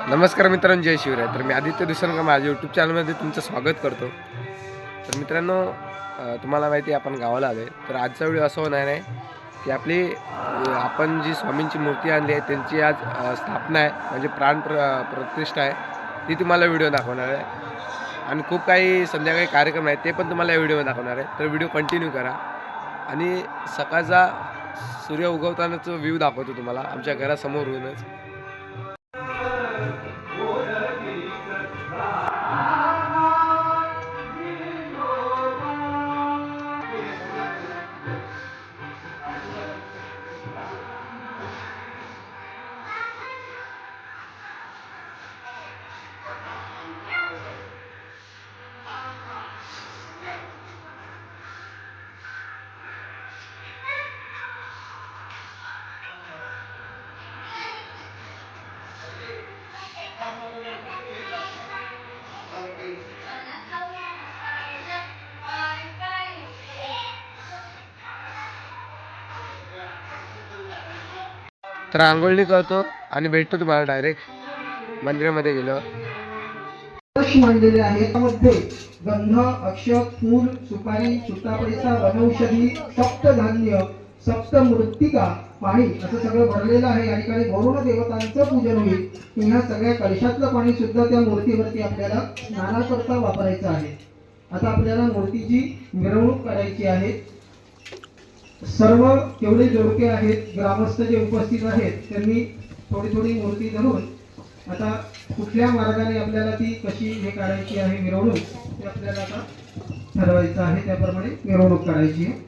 नमस्कार मित्रांनो, जय शिवराय. तर मी आदित्य दुसरंगा माझ्या यूट्यूब चॅनलमध्ये तुमचं स्वागत करतो. तर मित्रांनो, तुम्हाला माहिती आहे आपण गावाला आलो आहे. तर आजचा व्हिडिओ असं होणार आहे की आपण जी स्वामींची मूर्ती आणली आहे त्यांची आज स्थापना आहे, म्हणजे प्रतिष्ठा आहे. ती तुम्हाला व्हिडिओ दाखवणार आहे आणि खूप काही संध्याकाळी कार्यक्रम आहेत ते पण तुम्हाला या व्हिडिओमध्ये दाखवणार आहे. तर व्हिडिओ कंटिन्यू करा आणि सकाळचा सूर्य उगवतानाचा व्ह्यू दाखवतो तुम्हाला आमच्या घरासमोरूनच. तर आंघोळणी करतो आणि भेटतो तुम्हाला डायरेक्ट मंदिरामध्ये गेलो. मांडलेले आहे. त्यामध्ये गंध, अक्षत, फूल, सुपारी, सुतापैसा, वनौषधी, सप्तधान्य, सप्तमृत्तिका, पाणी असं सगळं भरलेलं आहे. या ठिकाणी वरुण देवतांचं पूजन होईल. ह्या सगळ्या कलशातलं पाणी सुद्धा त्या मूर्तीवरती आपल्याला स्नानाकरता वापरायचं आहे. आता आपल्याला मूर्तीची मिरवणूक करायची आहे. सर्व जेवढे जोडके आहेत, ग्रामस्थ जे उपस्थित आहेत, त्यांनी थोडी थोडी मूर्ती धरून आता कुठल्या मार्गाने आपल्याला ती कशी हे काढायची आहे मिरवणूक ते आपल्याला आता ठरवायचं आहे. त्याप्रमाणे मिरवणूक काढायची आहे.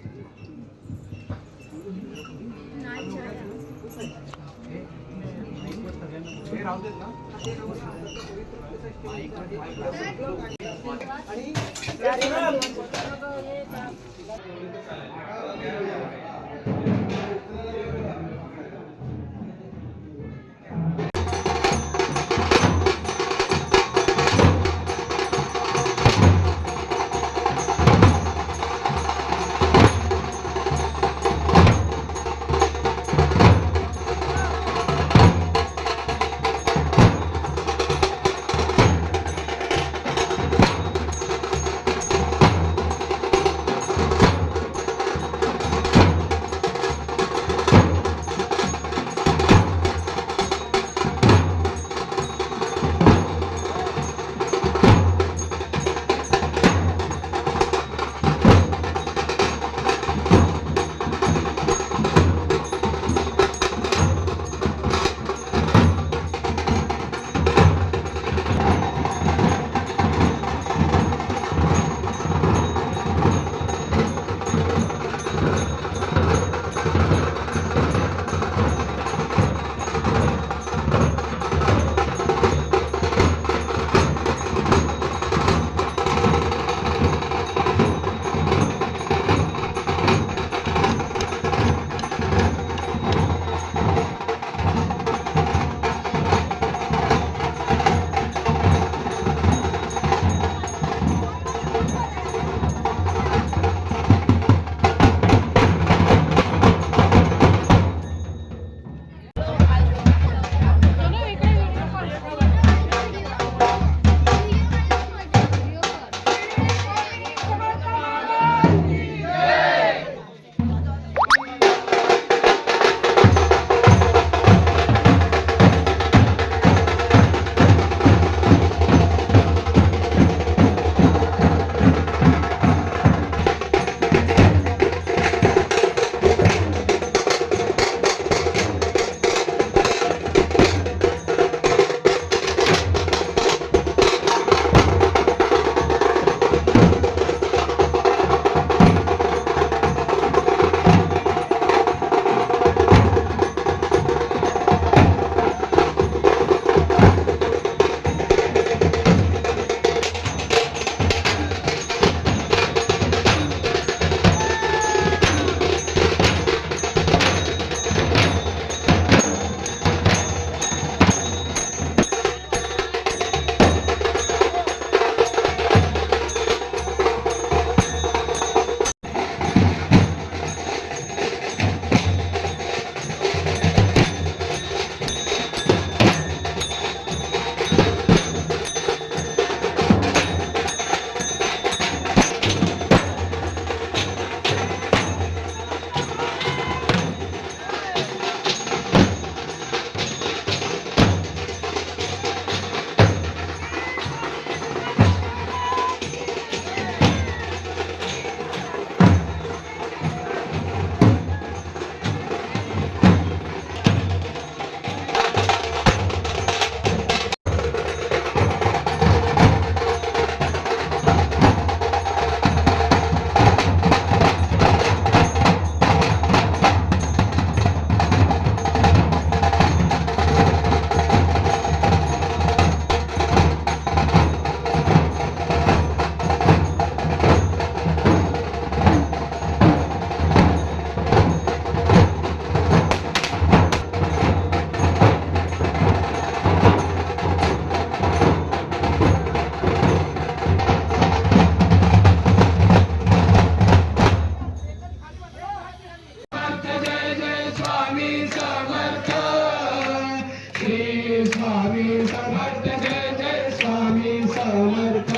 समर्थ जय जय स्वामी समर्थ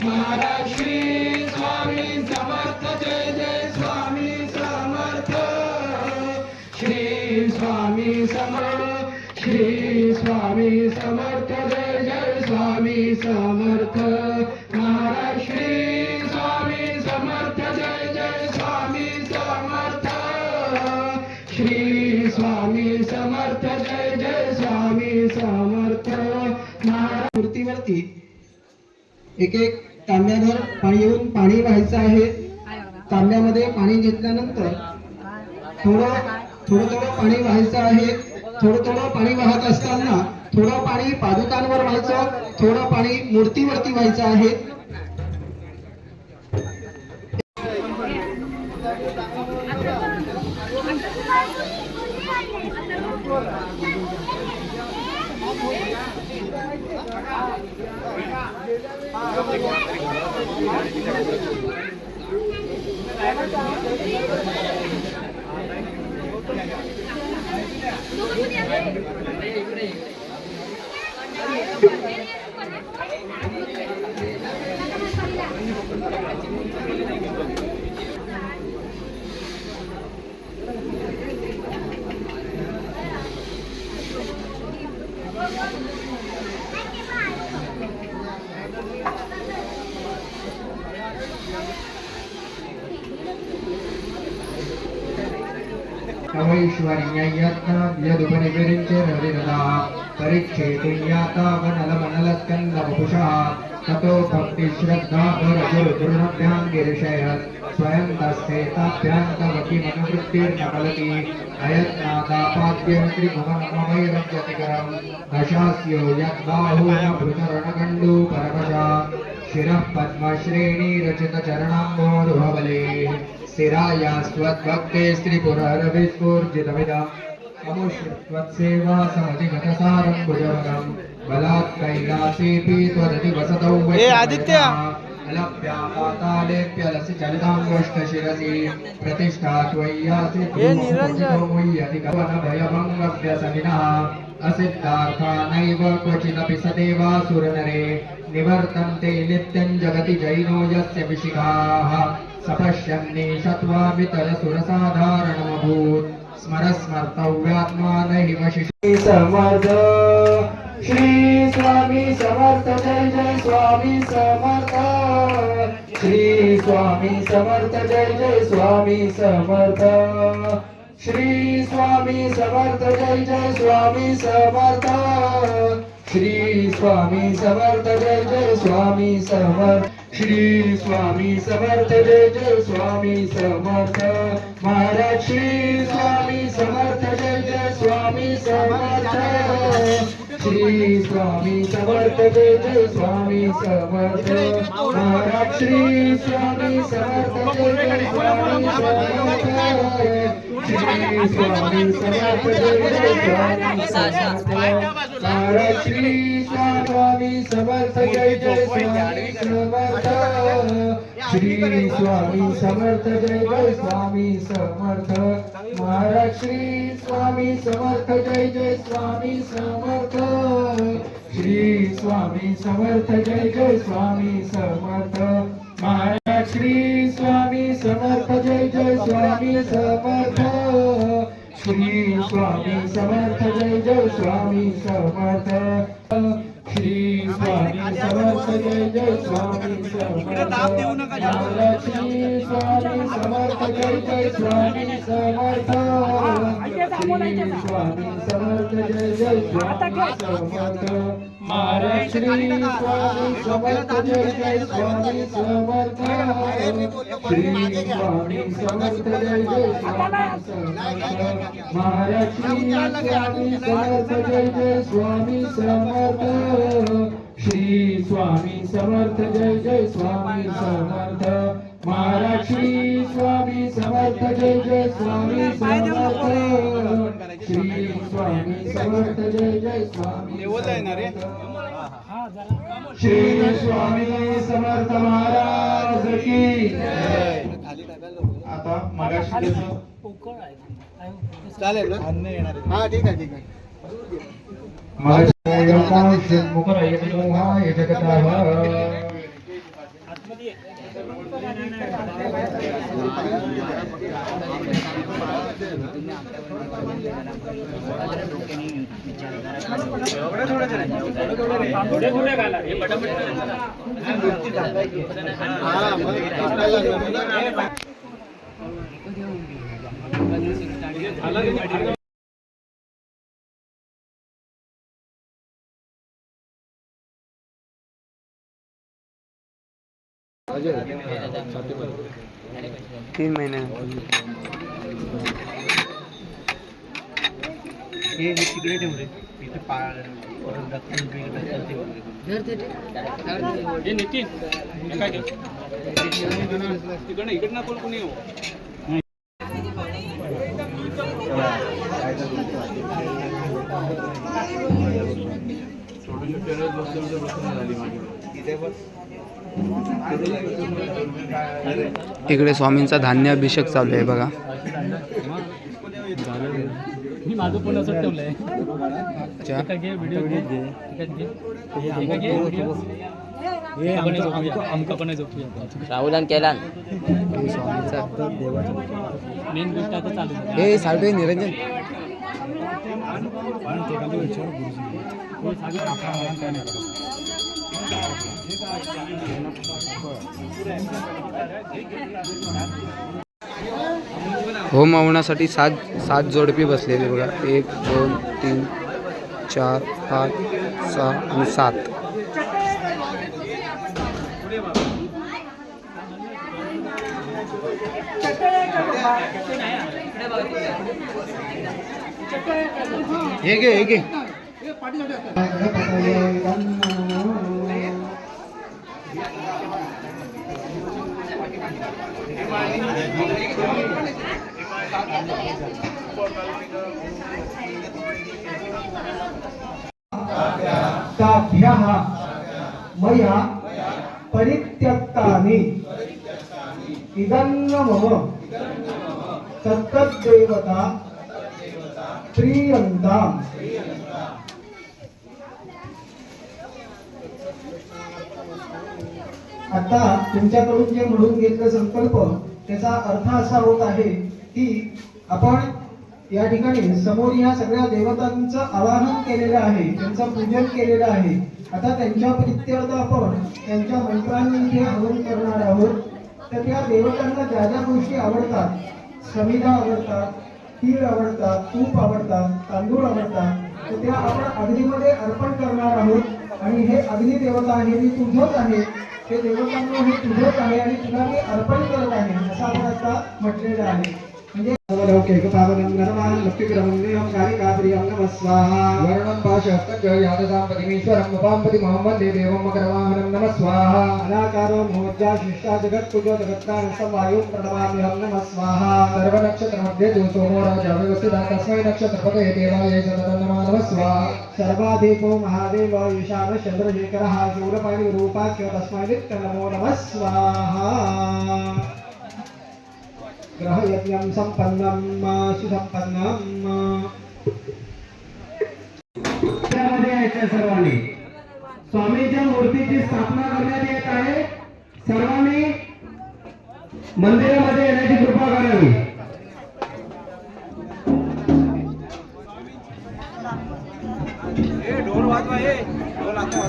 महाराज श्री स्वामी समर्थ जय जय स्वामी समर्थ श्री स्वामी समर्थ श्री स्वामी समर्थ जय जय स्वामी समर्थ महाराज श्री स्वामी समर्थ जय जय स्वामी समर्थ श्री स्वामी समर्थ जय जय स्वामी समर्थ महाराज मूर्तीवरती एक एक तांब्याभर पाणी येऊन पाणी व्हायचं आहे. तांब्यामध्ये पाणी घेतल्यानंतर थोडं पाणी व्हायचं आहे. थोडं पाणी वाहत असताना थोडं पाणी पादुकांवर व्हायचं, थोडं पाणी मूर्तीवरती व्हायचं आहे. यदुपनिविरिञ्चे रविरदा परिच्छेदुन्याता वनलमनलस्कन्दवपुषः ततो भक्तिश्रद्धा परगुरुदृढभ्यां गिरिशयत् स्वयं तस्यैताभ्यां तव किमनुवृत्तिर्न फलति अयत्नादापाद्यं त्रिभुवनमवैरज्यतिकरं दशास्यो यद्बाहु न भृतरणगण्डू परवशा शिरः पद्मश्रेणीरचितचरणाम्बोरुहबले शिराया स्वद्भक्ते स्त्रीपुररविस्फूर्जितमिदम् अमुष्यत्वत्सेवा समधिगतसारं भुजवरं बलात् कैलासेऽपि त्वदति वसतौ अलभ्यापातालेऽप्यलसि चलिताङ्गुष्ठशिरसि प्रतिष्ठा त्वय्यासि मुह्यधिकवनभयभङ्गव्यसनिनः असिद्धार्थानैव क्वचिदपि सदेवासुरनरे निवर्तन्ते नित्यं जगति जैनो यस्य विशिखाः सपश्यन्नि शत्वावितरसुरसाधारणमभूत् स्मरस्मर्तव्यात्मानैव शिशु समर्थ श्री स्वामी समर्थ जय जय स्वामी समर्थ श्री स्वामी समर्थ जय जय स्वामी समर्थ श्री स्वामी समर्थ जय जय स्वामी समर्थ श्री स्वामी समर्थ जय जय स्वामी समर्थ श्री स्वामी समर्थ जय जय स्वामी समर्थ महाराज श्री स्वामी समर्थ जय जय स्वामी समर्थ श्री स्वामी समर्थ जय जय स्वामी समर्थ महाराज श्री स्वामी समर्थ जय जय स्वामी समर्थ श्री स्वामी समर्थ जय जय स्वामी समर्थ महाराज श्री स्वामी समर्थ जय जय स्वामी समर्थ श्री स्वामी समर्थ जय जय स्वामी समर्थ महाराज श्री स्वामी समर्थ जय जय स्वामी समर्थ श्री स्वामी समर्थ जय जय स्वामी समर्थ महाराज श्री स्वामी समर्थ जय जय स्वामी समर्थ श्री स्वामी समर्थ जय जय स्वामी समर्थ श्री स्वामी समर्थ जय जय स्वामी समर्थ महाराज श्री स्वामी समर्थ जय जय स्वामी समर्थ श्री स्वामी समर्थ जय जय स्वामी समर्थ महाराज श्री स्वामी समर्थ जय जय स्वामी समर्थ श्री स्वामी समर्थ जय जय स्वामी समर्थ महाराज श्री स्वामी समर्थ जय जय स्वामी समर्थ श्री स्वामी समर्थ जय जय स्वामी समर्थ महाराज श्री स्वामी समर्थ जय जय स्वामी समर्थ श्री स्वामी समर्थ जय जय स्वामी श्री स्वामी समर्थ महाराज की आता मगाशी चालेल ना? हा ठीक आहे ठीक आहे. मोहाय जगतः तीन महिने हे तिकडे ठेवू रे इथे नितीन काय इकडे ना कोण कोणी इकडे स्वामींचा धान्य अभिषेक चालू आहे बघा. मी माझं पण असं ठेवलंय आमका पण राहुल आणि कैलान मेन गोष्ट आता चालू आहे. हे साठे निरंजन होम हवनासाठी सात जोडपी बसलेली बघा. 1 2 3 4 5 6 आणि 7. हे घे ताभ्यः मया परित्यक्तानि इदन्न मम तत्तद्देवता प्रियन्ताम्. आता तुमच्याकडून जे म्हणून घेतलं संकल्प त्याचा अर्थ असा होत आहे की आपण या ठिकाणी समोर या सगळ्या देवतांचं आवाहन केलेलं आहे, त्यांचं पूजन केलेलं आहे. आता त्यांच्या प्रित्यर्थ आपण त्यांच्या मंत्रांनी जे हवन करणार आहोत. तर त्या देवतांना ज्या ज्या गोष्टी आवडतात, समिधा आवडतात, तीळ आवडतात, तूप आवडतात, तांदूळ आवडतात, तर त्या आपण अग्नीमध्ये अर्पण करणार आहोत. आणि हे अग्नी देवता आहे, मी तुझंच आहे, हे देवतांना हे तुझंच आहे आणि तुला मी अर्पण करत आहे असं आपण आता म्हटलेलं आहे. म्हणजे लौकिक पावनं नरमान लक्ष्मीरमण्यं कालिकाप्रियं नमः स्वाहा. वर्णं पाशस्तज यादसां पतिमीश्वरं उपांपति मोहम्मदे देवं मकरवाहनं नमः स्वाहा. अनाकारो मोज्जा शिष्टा जगत्पुजो जगत्कारण संवायुं प्रणमाम्यहं नमः स्वाहा. सर्वनक्षत्रमध्ये जो सोमो राजा व्यवस्थितः तस्मै नक्षत्रपतये देवाय सततं नमः स्वाहा. सर्वाधिको महादेव ईशान चंद्रशेखरः शूलपाणिरूपाख्यो तस्मै नित्यनमो नमः स्वाहा. ग्रहयज्ञं संपन्नं सुसंपन्नं. त्यामध्ये यायचं सर्वांनी स्वामींच्या मूर्तीची स्थापना करण्यात येत आहे. सर्वांनी मंदिरामध्ये येण्याची कृपा करावी. ढोल वाजवा ढोल आता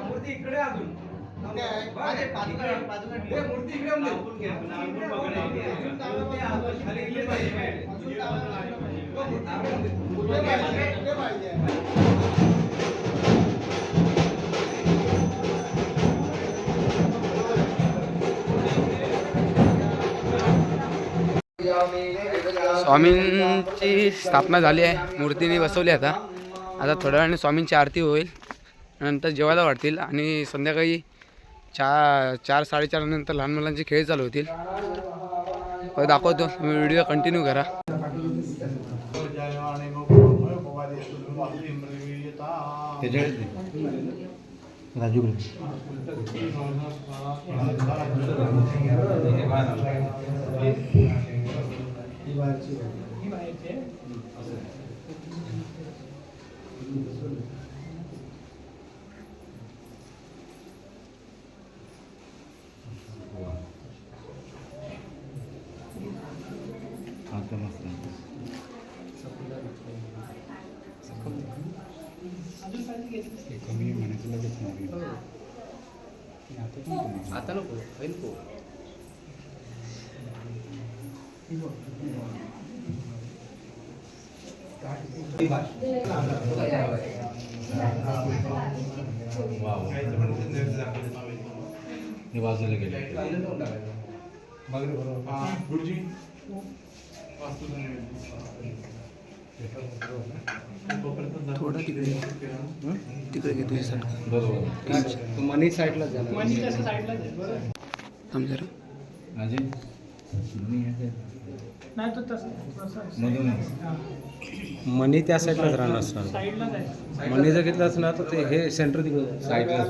मूर्ती इकडे अजून मूर्ती स्वामींची स्थापना झाली आहे, मूर्तीने बसवली आता. आता थोड्या वेळाने स्वामींची आरती होईल, नंतर जेवायला वाटतील आणि संध्याकाळी 4-4:30 नंतर लहान मुलांचे खेळ चालू होतील. दाखवतो, तुम्ही व्हिडिओ कंटिन्यू करा. आता नको बाजूला गेले थोडा तिकडे घे तुझ्यासाठी. बरोबर मनी साईडला झाला. थांब जरा. मनी त्या साईडलाच राहणार असणार. मनी जर घेतलाच ना तर ते हे सेंटर तिकडे साईडला.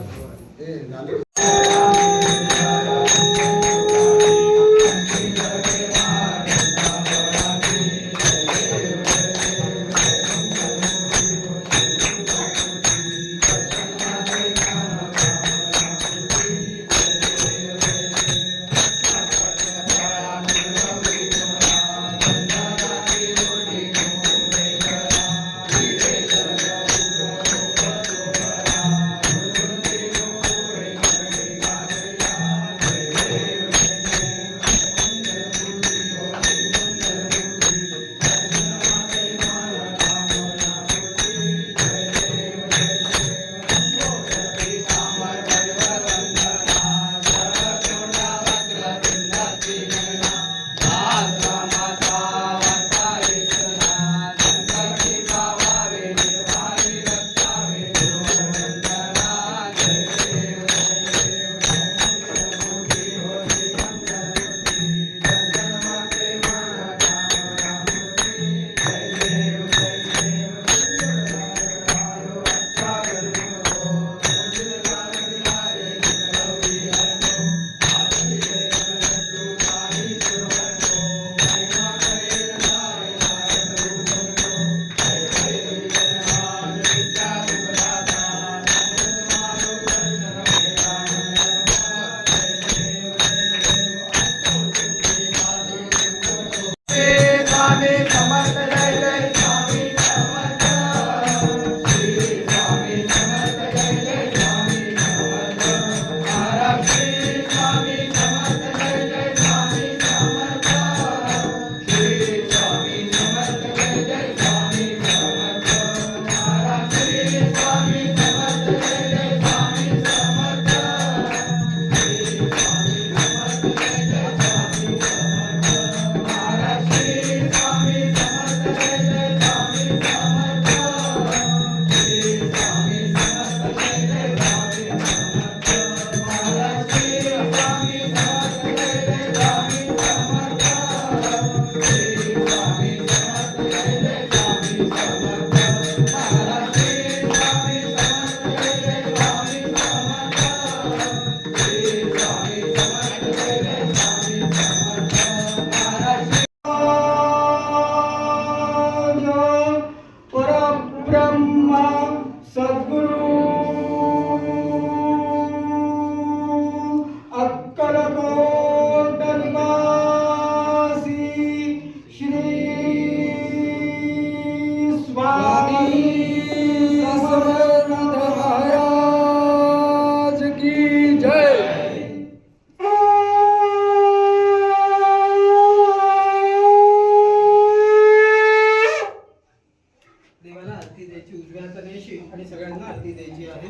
उजव्या हाताने आणि सगळ्यांना आरती द्यायची आहे.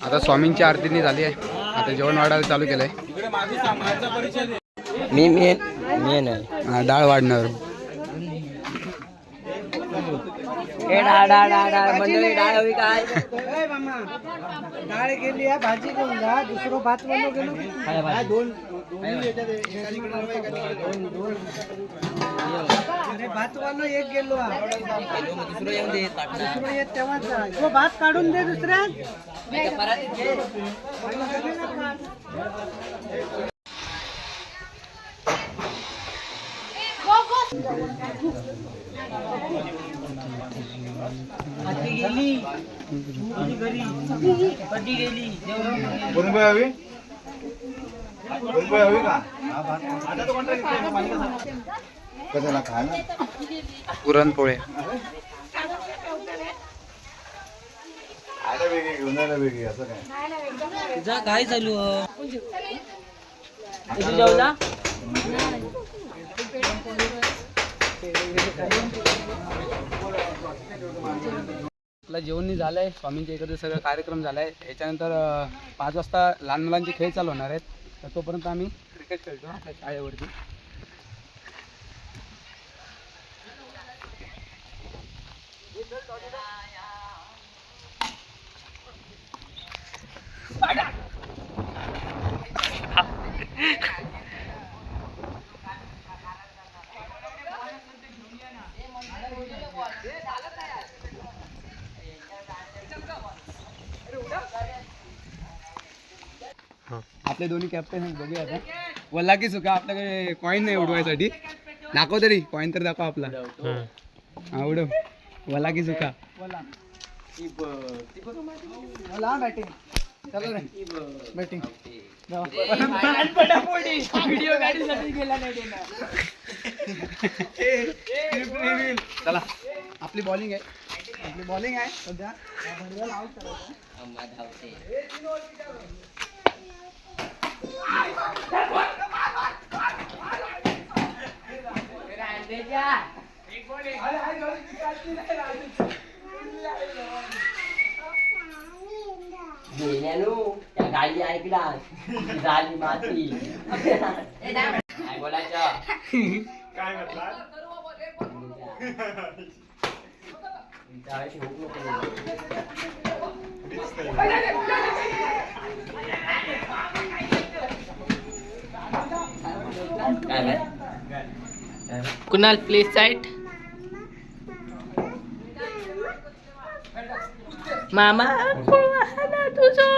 आता स्वामींची आरतीने झाली आहे. आता जेवण वाढायला चालू केलंय. डाळ वाढणार. डाळ गेली आहे, भाजी घेऊन जा, दुसरं भात बनव गेलो भात वालो एक गेलो दुसरं येत तेव्हा तो भात काढून दे दुसऱ्या. पुरणपोळ्या. काय चालू जेवला आपलं जेवण झालंय. स्वामींच्या इकडे सगळं कार्यक्रम झालाय. याच्यानंतर 5 वाजता लहान मुलांचे खेळ चालू होणार आहेत. तर तोपर्यंत आम्ही क्रिकेट खेळतो आपल्या शाळेवरती. आपले दोन्ही कॅप्टन आहेत. बघूया आता. वल्ला की सुका. आपल्याकडे कॉईन नाही उडवायसाठी. दाखव तरी कॉईन तर दाखव आपला. हा उडव. वल्ला की सुका. बॅटिंग चला रे बॅटिंग. व्हिडिओ गाडीसाठी गेला नाही. चला आपली बॉलिंग आहे. आपली बॉलिंग आहे सध्या. गाडी ऐकला झाली माती काय बोलायचं काय कुणाल प्लीज साईट मामा तुझो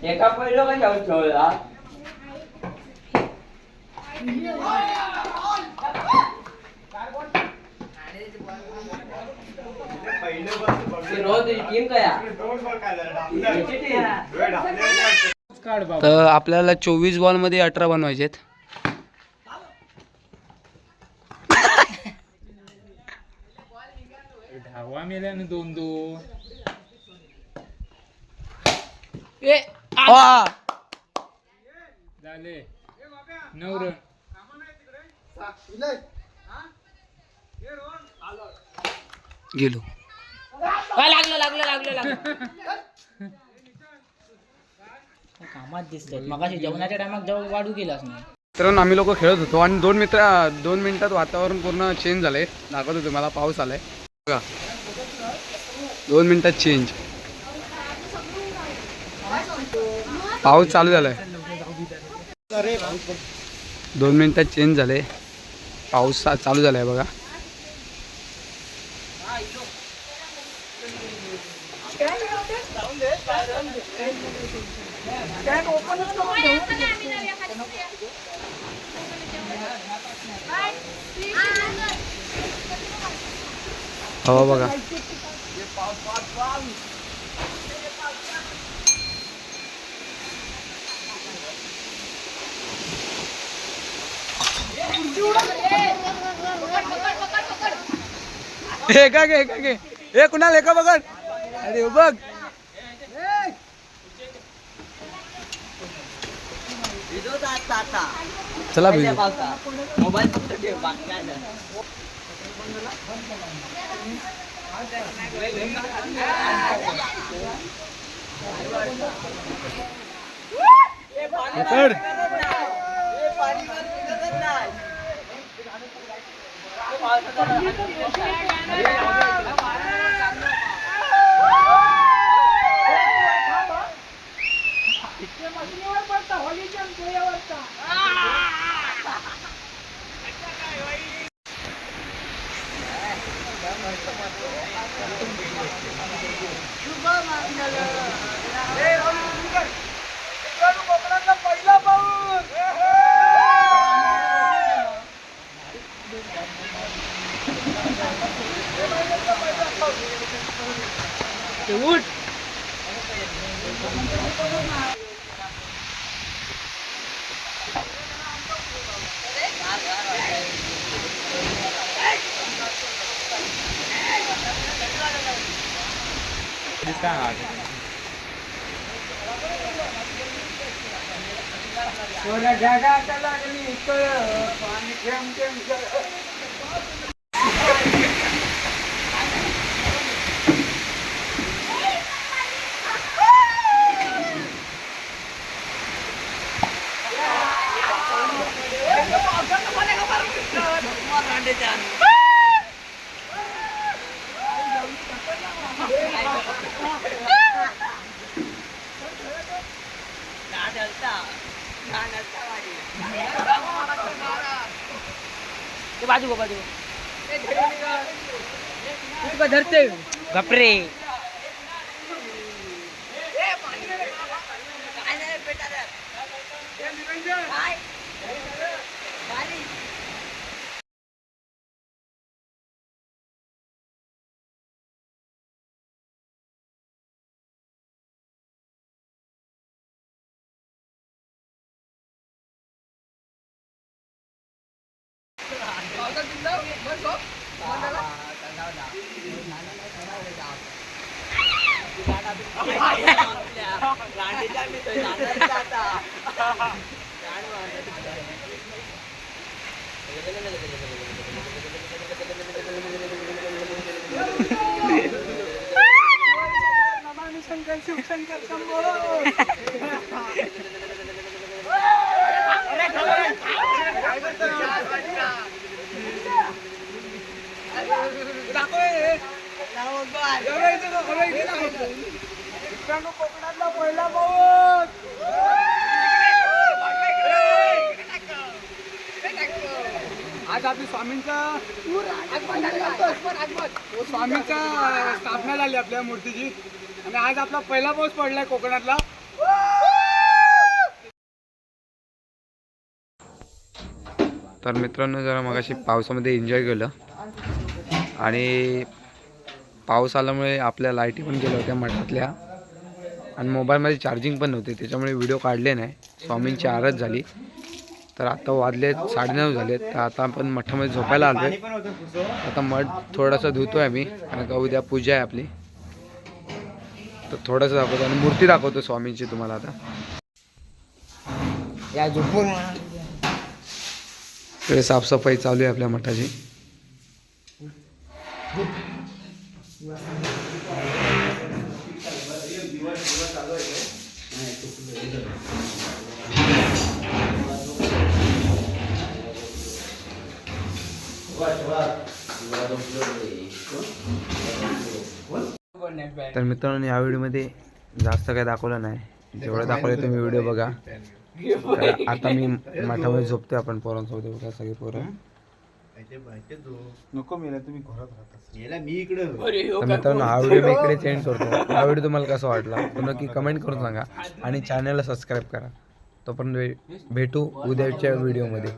एका पहिलं का जाऊ ठेवला रोज टीम कया तर आपल्याला 24 बॉलमध्ये 18 बनवायचे आहेत. धावा मेल्याने 2-2 झाले 9 रन. गेलो. लागलं कामात दिसतंय. मगाशी जेवणाच्या टायमात जेवण वाढू केलाच नाही. मित्रांनो आम्ही लोक खेळत होतो आणि 2 मिनिटात वातावरण पूर्ण चेंज झालंय. दाखवतो तुम्हाला पाऊस आलाय बघा. 2 मिनिटात चेंज. पाऊस चालू झालाय. 2 मिनिटात चेंज झाले. पाऊस चालू झालाय बघा. हवा बघा. एका घे ए कुणाल एका बघ. अरे बघ चला भिजू. मोबाईल फक्त ठेव बाकी काय नाही. पकड. बाजू बाजू धरते गपरे. आज आपली स्वामींचा स्थापना झाली आपल्या मूर्तीची आणि आज आपला पहिला पाऊस पडलाय कोकणातला. तर मित्रांनो जरा मगाशी पावसामध्ये एन्जॉय केलं आणि पाऊस आल्यामुळे आपल्या लाईटी पण गेल्या होत्या मठातल्या आणि मोबाईलमध्ये चार्जिंग पण नव्हते त्याच्यामुळे व्हिडिओ काढले नाही. स्वामींची आरती झाली. तर आता वाजले 9:30 झालेत. तर आता आपण मठामध्ये झोपायला आलो आहे. आता मठ थोडासा धुतोय आम्ही कारण का उद्या पूजा आहे आपली. तर थोडंसं दाखवतो आणि मूर्ती दाखवतो स्वामींची तुम्हाला. आता या झोपून इकडे साफसफाई चालू आहे आपल्या मठाची. तर मित्रांनो या व्हिडिओमध्ये जास्त काही दाखवलं नाही. जेवढं दाखवलं तुम्ही व्हिडिओ बघा. तर आता मी मठामध्ये झोपतोय आपण पोरांसोबत बघा सगळे पोरं. तर मित्रांनो हा व्हिडिओ मी इकडे चेंज करतो. हा व्हिडिओ तुम्हाला कसा वाटला तर नक्की कमेंट करून सांगा आणि चॅनलला सबस्क्राईब करा. तोपर्यंत भेटू उद्याच्या व्हिडिओमध्ये.